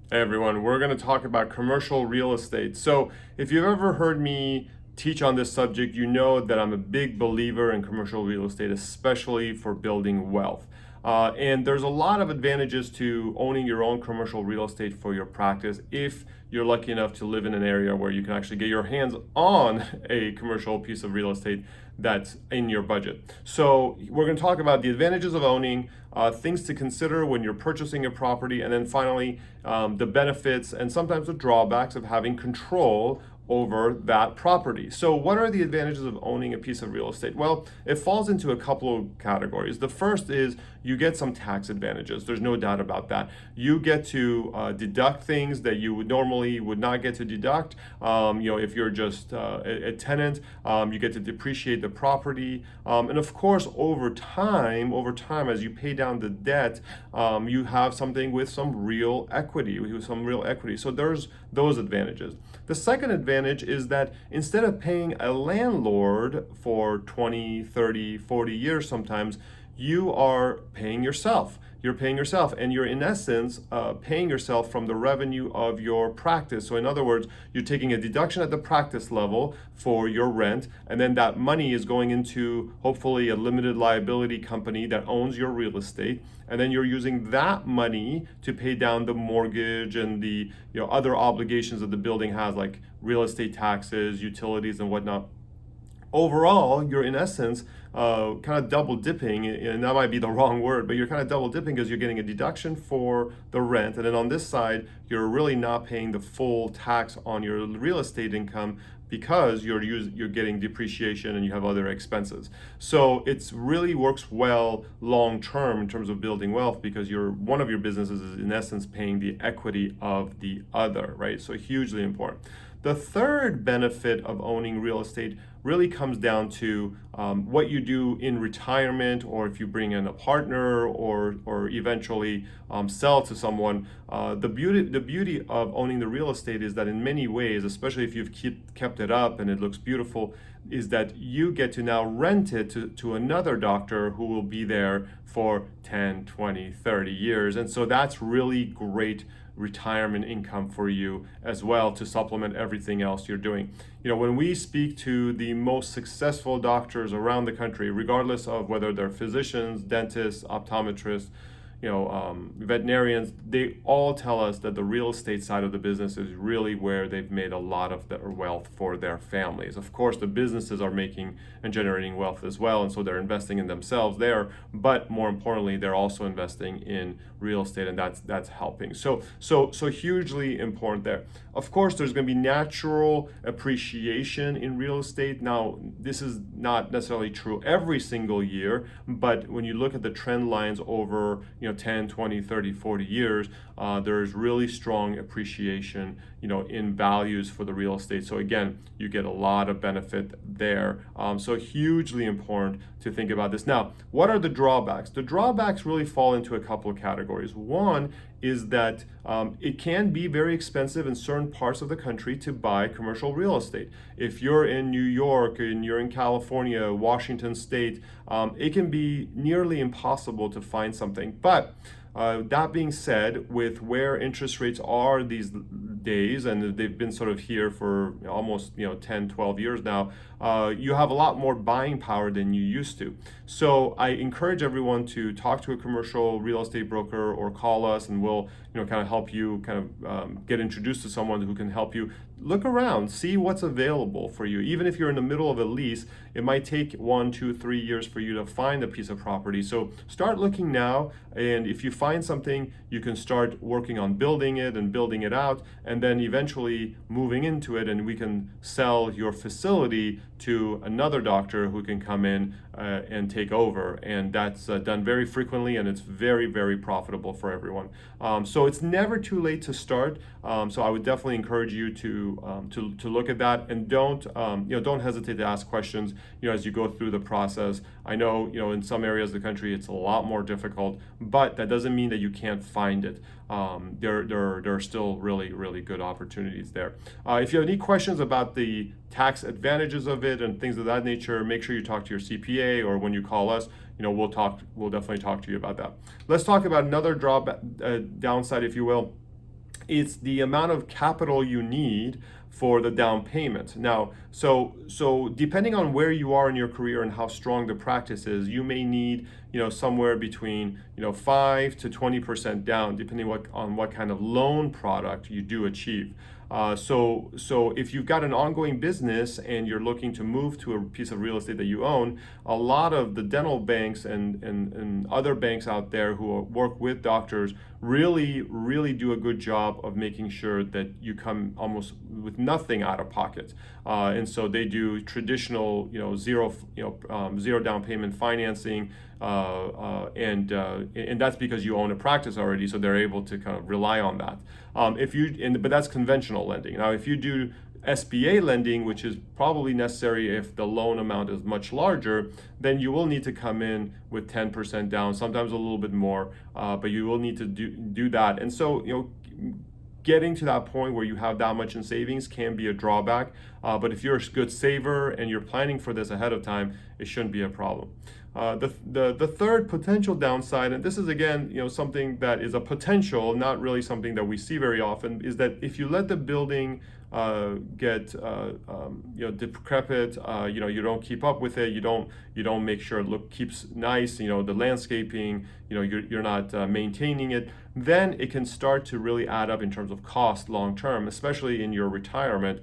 Hey everyone, we're going to talk about commercial real estate. So, if you've ever heard me teach on this subject, you know that I'm a big believer in commercial real estate, especially for building wealth. And there's a lot of advantages to owning your own commercial real estate for your practice if you're lucky enough to live in an area where you can actually get your hands on a commercial piece of real estate that's in your budget. So, we're going to talk about the advantages of owning, things to consider when you're purchasing a property, and then finally, the benefits and sometimes the drawbacks of having control over that property. So, what are the advantages of owning a piece of real estate? Well, it falls into a couple of categories. The first is you get some tax advantages. There's no doubt about that. You get to deduct things that you would not get to deduct. If you're just a tenant, you get to depreciate the property, and of course, over time, as you pay down the debt, you have something with some real equity. So there's those advantages. The second advantage is that instead of paying a landlord for 20, 30, 40 years sometimes, you are paying yourself. You're paying yourself, and you're in essence paying yourself from the revenue of your practice. So, in other words, you're taking a deduction at the practice level for your rent, and then that money is going into hopefully a limited liability company that owns your real estate, and then you're using that money to pay down the mortgage and the other obligations that the building has, like real estate taxes, utilities, and whatnot. Overall, you're in essence kind of double dipping, and that might be the wrong word, but you're kind of double dipping because you're getting a deduction for the rent, and then on this side, you're really not paying the full tax on your real estate income because you're getting depreciation and you have other expenses. So it's really works well long term in terms of building wealth because one of your businesses is in essence paying the equity of the other, right? So hugely important. The third benefit of owning real estate really comes down to what you do in retirement, or if you bring in a partner, or eventually sell to someone. The beauty of owning the real estate is that in many ways, especially if you've kept it up and it looks beautiful, is that you get to now rent it to another doctor who will be there for 10, 20, 30 years. And so that's really great retirement income for you as well to supplement everything else you're doing. When we speak to the most successful doctors around the country, regardless of whether they're physicians, dentists, optometrists, veterinarians, they all tell us that the real estate side of the business is really where they've made a lot of their wealth for their families. Of course, the businesses are making and generating wealth as well, and so they're investing in themselves there, but more importantly, they're also investing in real estate, and that's helping. So hugely important there. Of course, there's going to be natural appreciation in real estate. Now, this is not necessarily true every single year, but when you look at the trend lines over 10, 20, 30, 40 years, there's really strong appreciation, in values for the real estate. So again, you get a lot of benefit there. So hugely important to think about this. Now, what are the drawbacks? The drawbacks really fall into a couple of categories. One is that it can be very expensive in certain parts of the country to buy commercial real estate. If you're in New York and you're in California, Washington State, it can be nearly impossible to find something. But that being said, with where interest rates are these days, and they've been sort of here for almost 10, 12 years now, you have a lot more buying power than you used to. So I encourage everyone to talk to a commercial real estate broker or call us, and we'll kind of help you get introduced to someone who can help you look around, see what's available for you. Even if you're in the middle of a lease, it might take 1, 2, 3 years for you to find a piece of property. So start looking now, and if you find something, you can start working on building it and building it out, and then eventually moving into it, and we can sell your facility to another doctor who can come in and take over. And that's done very frequently, and it's very, very profitable for everyone. So it's never too late to start. So I would definitely encourage you to look at that, and don't hesitate to ask questions as you go through the process. I know in some areas of the country it's a lot more difficult, but that doesn't mean that you can't find it. There are still really, really good opportunities there. If you have any questions about the tax advantages of it and things of that nature, make sure you talk to your CPA, or when you call us, we'll definitely talk to you about that. Let's talk about another drawback, downside, if you will. it's the amount of capital you need for the down payment. Now, so depending on where you are in your career and how strong the practice is, you may need, somewhere between 5 to 20% down, depending on what kind of loan product you do achieve. So if you've got an ongoing business and you're looking to move to a piece of real estate that you own, a lot of the dental banks and other banks out there who work with doctors really do a good job of making sure that you come almost with nothing out of pocket. And so they do traditional, zero down payment financing, and that's because you own a practice already, so they're able to kind of rely on that. But that's conventional lending. Now, if you do SBA lending, which is probably necessary if the loan amount is much larger, then you will need to come in with 10% down, sometimes a little bit more, but you will need to do that. And so, getting to that point where you have that much in savings can be a drawback, but if you're a good saver and you're planning for this ahead of time, it shouldn't be a problem. The third potential downside, and this is again, something that is a potential, not really something that we see very often, is that if you let the building get decrepit, you don't keep up with it, you don't make sure it keeps nice, the landscaping, you're not maintaining it, then it can start to really add up in terms of cost long term, especially in your retirement,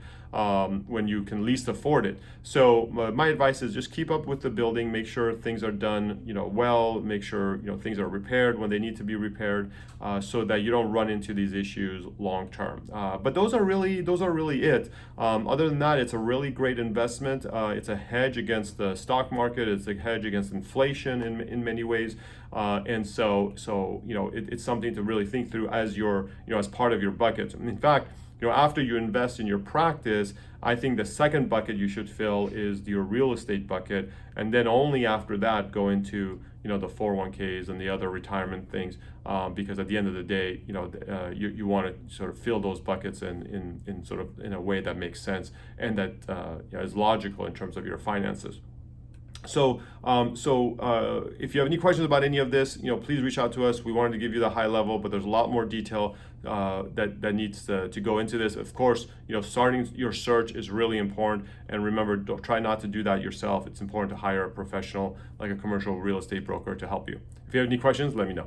when you can least afford it. So my advice is just keep up with the building, make sure things are done, well, make sure, things are repaired when they need to be repaired, so that you don't run into these issues long term. But those are really it. Other than that, it's a really great investment. It's a hedge against the stock market. It's a hedge against inflation in many ways. And so it's something to really think through as as part of your budget. In fact, after you invest in your practice, I think the second bucket you should fill is your real estate bucket, and then only after that go into the 401ks and the other retirement things, because at the end of the day, you want to sort of fill those buckets in a way that makes sense and that is logical in terms of your finances. So if you have any questions about any of this, please reach out to us. We wanted to give you the high level, but there's a lot more detail that needs to go into this. Of course, starting your search is really important, and remember, try not to do that yourself. It's important to hire a professional like a commercial real estate broker to help you. If you have any questions, let me know.